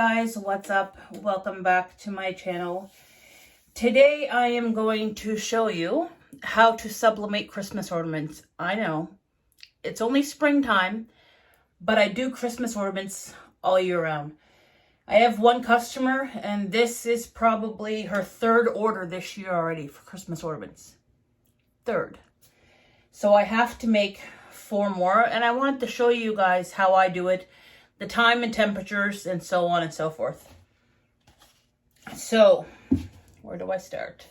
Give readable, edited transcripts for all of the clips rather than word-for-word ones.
guys, what's up? Welcome back to my channel. Today I am going to show you how to sublimate Christmas ornaments. I know it's only springtime, but I do Christmas ornaments all year round. I have one customer and this is probably her third order this year already for Christmas ornaments. Third. So I have to make 4 more, and I wanted to show you guys how I do it, the time and temperatures, and so on and so forth. So, where do I start?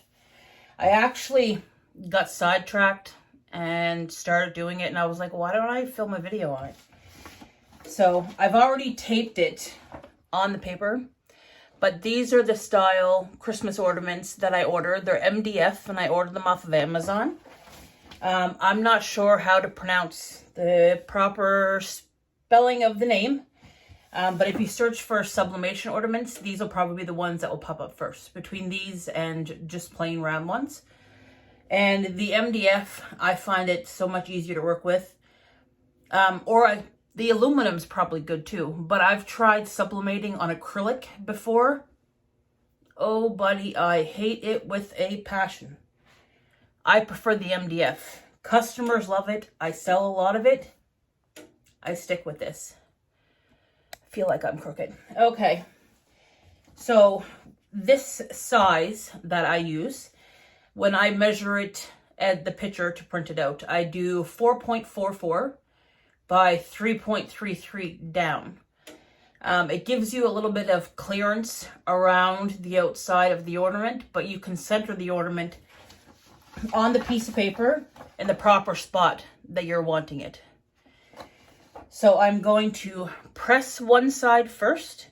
I actually got sidetracked and started doing it, and I was like, why don't I film a video on it? So, I've already taped it on the paper, but these are the style Christmas ornaments that I ordered. They're MDF, and I ordered them off of Amazon. I'm not sure how to pronounce the proper spelling of the name, but if you search for sublimation ornaments, these will probably be the ones that will pop up first, between these and just plain round ones. And the MDF, I find it so much easier to work with. The aluminum's probably good too, but I've tried sublimating on acrylic before. Oh, buddy, I hate it with a passion. I prefer the MDF. Customers love it. I sell a lot of it. I stick with this. I feel like I'm crooked. Okay. So this size that I use, when I measure it at the picture to print it out, I do 4.44 by 3.33 down. It gives you a little bit of clearance around the outside of the ornament, but you can center the ornament on the piece of paper in the proper spot that you're wanting it. So I'm going to press one side first,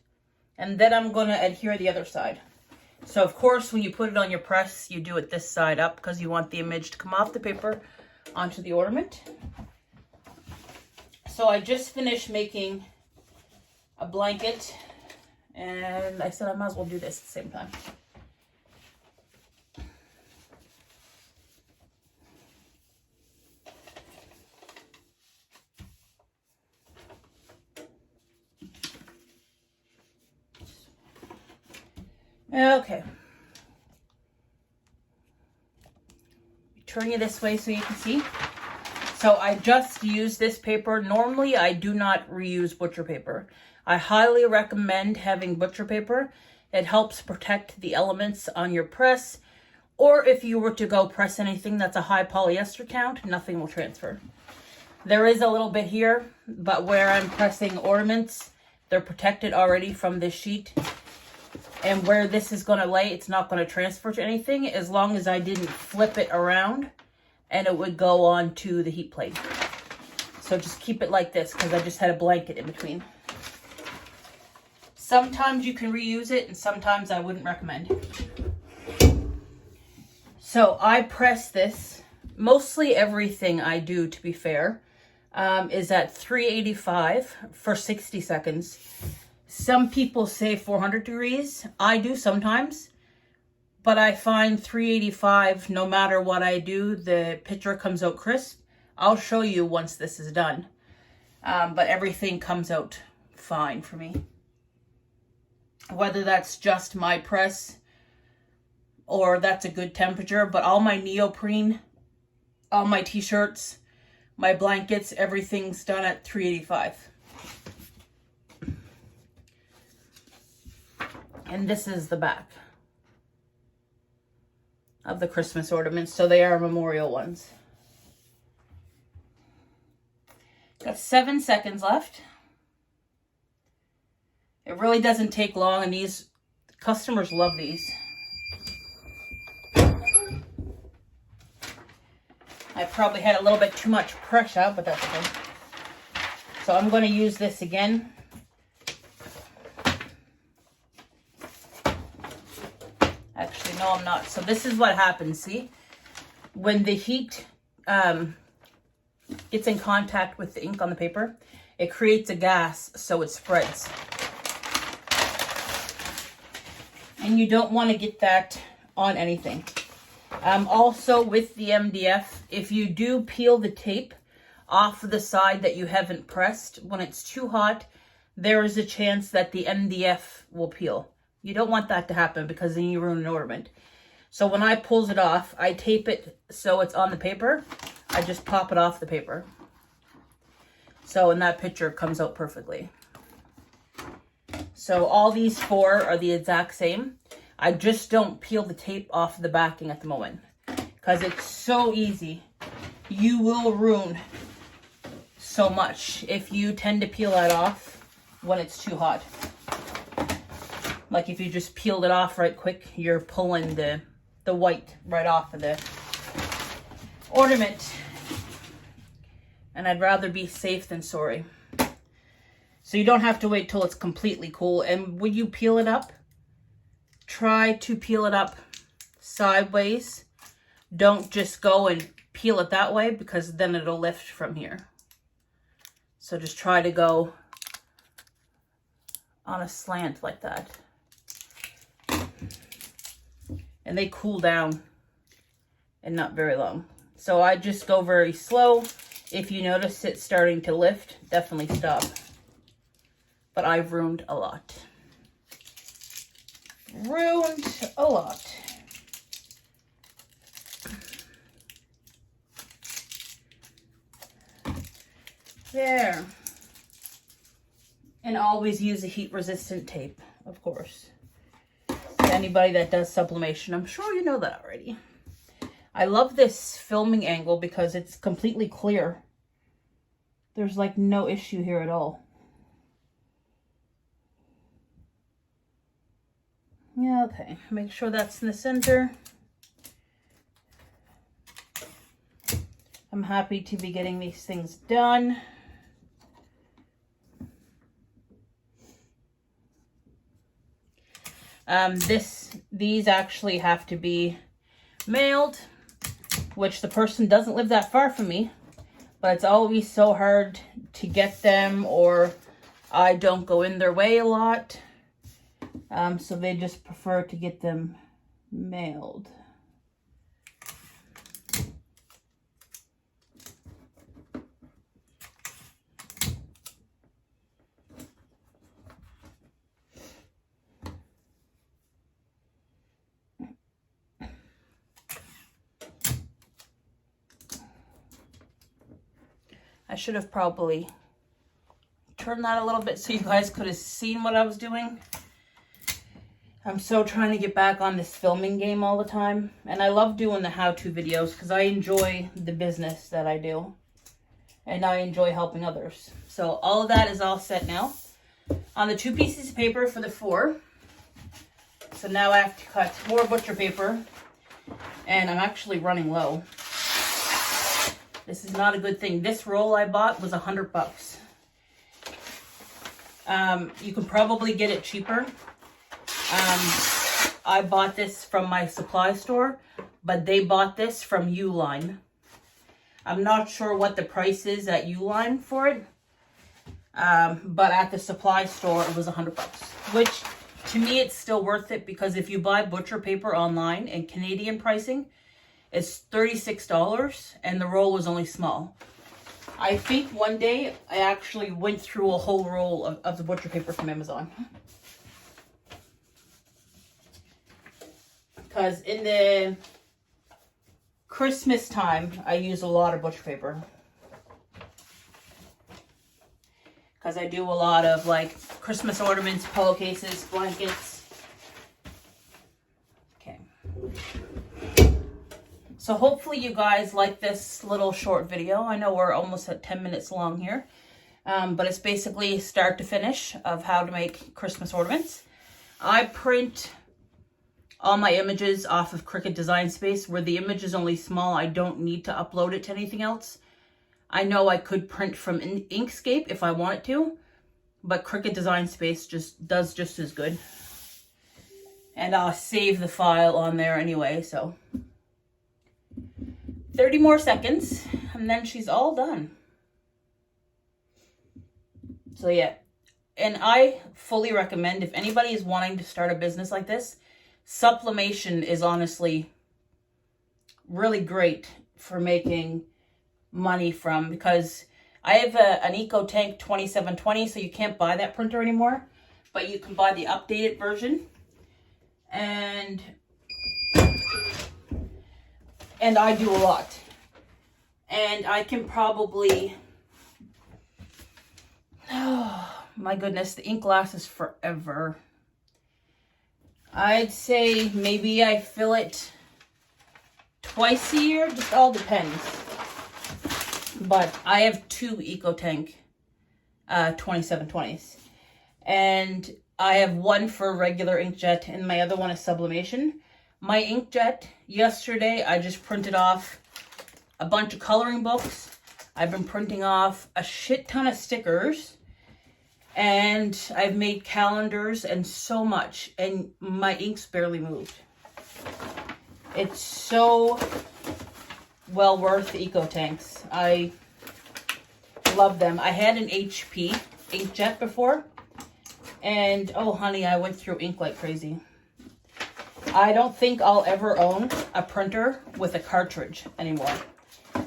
and then I'm going to adhere the other side. So of course, when you put it on your press, you do it this side up because you want the image to come off the paper onto the ornament. So I just finished making a blanket, and I said I might as well do this at the same time. Okay. Turn you this way so you can see. So I just use this paper. Normally I do not reuse butcher paper. I highly recommend having butcher paper. It helps protect the elements on your press. Or if you were to go press anything that's a high polyester count, nothing will transfer. There is a little bit here, but where I'm pressing ornaments, they're protected already from this sheet. And where this is going to lay, it's not going to transfer to anything as long as I didn't flip it around and it would go on to the heat plate. So just keep it like this because I just had a blanket in between. Sometimes you can reuse it and sometimes I wouldn't recommend. So I press this. Mostly everything I do, to be fair, is at 385 for 60 seconds. Some people say 400 degrees. I do sometimes, but I find 385, no matter what I do, the picture comes out crisp. I'll show you once this is done. But everything comes out fine for me. Whether that's just my press or that's a good temperature, but all my neoprene, all my t-shirts, my blankets, everything's done at 385. And this is the back of the Christmas ornaments. So they are memorial ones. Got 7 seconds left. It really doesn't take long, and these customers love these. I probably had a little bit too much pressure, but that's okay. So I'm going to use this again. Actually, no, I'm not. So this is what happens, see? When the heat gets in contact with the ink on the paper, it creates a gas, so it spreads. And you don't want to get that on anything. Also, with the MDF, if you do peel the tape off the side that you haven't pressed, when it's too hot, there is a chance that the MDF will peel. You don't want that to happen because then you ruin an ornament. So when I pulls it off, I tape it so it's on the paper. I just pop it off the paper. So in that picture, it comes out perfectly. So all these 4 are the exact same. I just don't peel the tape off the backing at the moment because it's so easy. You will ruin so much if you tend to peel that off when it's too hot. Like if you just peeled it off right quick, you're pulling the white right off of the ornament. And I'd rather be safe than sorry. So you don't have to wait till it's completely cool. And when you peel it up, try to peel it up sideways. Don't just go and peel it that way because then it'll lift from here. So just try to go on a slant like that. And they cool down and not very long. So I just go very slow. If you notice it starting to lift, definitely stop. But I've ruined a lot. Ruined a lot. There. And always use a heat-resistant tape, of course. Anybody that does sublimation, I'm sure you know that already. I love this filming angle because it's completely clear. There's like no issue here at all. Yeah, okay. Make sure that's in the center. I'm happy to be getting these things done. These actually have to be mailed, which the person doesn't live that far from me, but it's always so hard to get them, or I don't go in their way a lot. So they just prefer to get them mailed. I should have probably turned that a little bit so you guys could have seen what I was doing. I'm so trying to get back on this filming game all the time. And I love doing the how-to videos because I enjoy the business that I do. And I enjoy helping others. So all of that is all set now. On the 2 pieces of paper for the 4. So now I have to cut more butcher paper. And I'm actually running low. This is not a good thing. This roll I bought was $100. You can probably get it cheaper. I bought this from my supply store, but they bought this from Uline. I'm not sure what the price is at Uline for it, but at the supply store it was $100, which to me it's still worth it because if you buy butcher paper online in Canadian pricing, it's $36 and the roll was only small. I think one day I actually went through a whole roll of the butcher paper from Amazon. Because in the Christmas time, I use a lot of butcher paper. Because I do a lot of like Christmas ornaments, pillowcases, blankets. Okay. So hopefully you guys like this little short video. I know we're almost at 10 minutes long here. But it's basically start to finish of how to make Christmas ornaments. I print all my images off of Cricut Design Space. Where the image is only small, I don't need to upload it to anything else. I know I could print from Inkscape if I wanted to, but Cricut Design Space just does just as good. And I'll save the file on there anyway, so 30 more seconds, and then she's all done. So yeah, and I fully recommend if anybody is wanting to start a business like this, sublimation is honestly really great for making money from, because I have an EcoTank 2720, so you can't buy that printer anymore, but you can buy the updated version. And I do a lot. And I can probably, oh my goodness, the ink lasts forever. I'd say maybe I fill it twice a year, just all depends. But I have 2 EcoTank 2720s. And I have one for regular inkjet and my other one is sublimation. My inkjet, yesterday I just printed off a bunch of coloring books. I've been printing off a shit ton of stickers. And I've made calendars and so much. And my ink's barely moved. It's so well worth EcoTanks. I love them. I had an HP inkjet before. And oh honey, I went through ink like crazy. I don't think I'll ever own a printer with a cartridge anymore.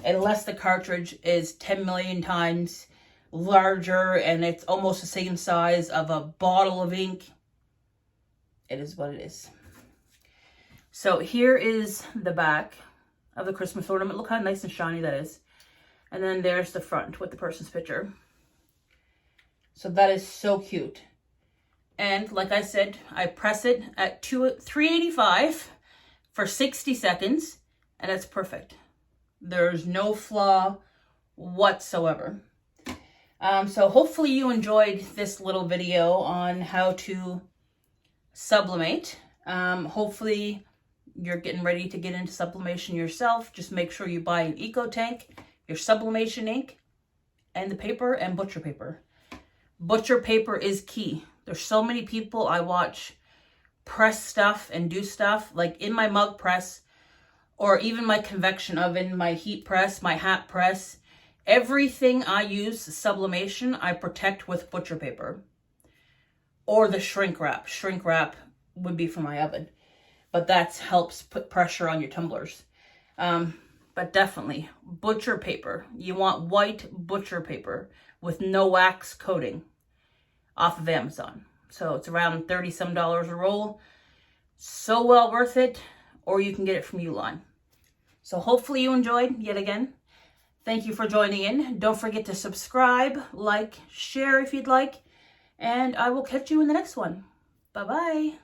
Unless the cartridge is 10 million times larger and it's almost the same size of a bottle of ink. It is what it is. So here is the back of the Christmas ornament. Look how nice and shiny that is. And then there's the front with the person's picture. So that is so cute. And like I said, I press it at 385 for 60 seconds and it's perfect. There's no flaw whatsoever. So hopefully you enjoyed this little video on how to sublimate. Hopefully you're getting ready to get into sublimation yourself. Just make sure you buy an EcoTank, your sublimation ink, and the paper and butcher paper. Butcher paper is key. There's so many people I watch press stuff and do stuff like in my mug press or even my convection oven, my heat press, my hat press. Everything I use sublimation, I protect with butcher paper or the shrink wrap. Shrink wrap would be for my oven, but that helps put pressure on your tumblers. But definitely butcher paper. You want white butcher paper with no wax coating off of Amazon. So it's around $30 some a roll. So well worth it, or you can get it from Uline. So hopefully you enjoyed yet again. Thank you for joining in. Don't forget to subscribe, like, share if you'd like, and I will catch you in the next one. Bye-bye.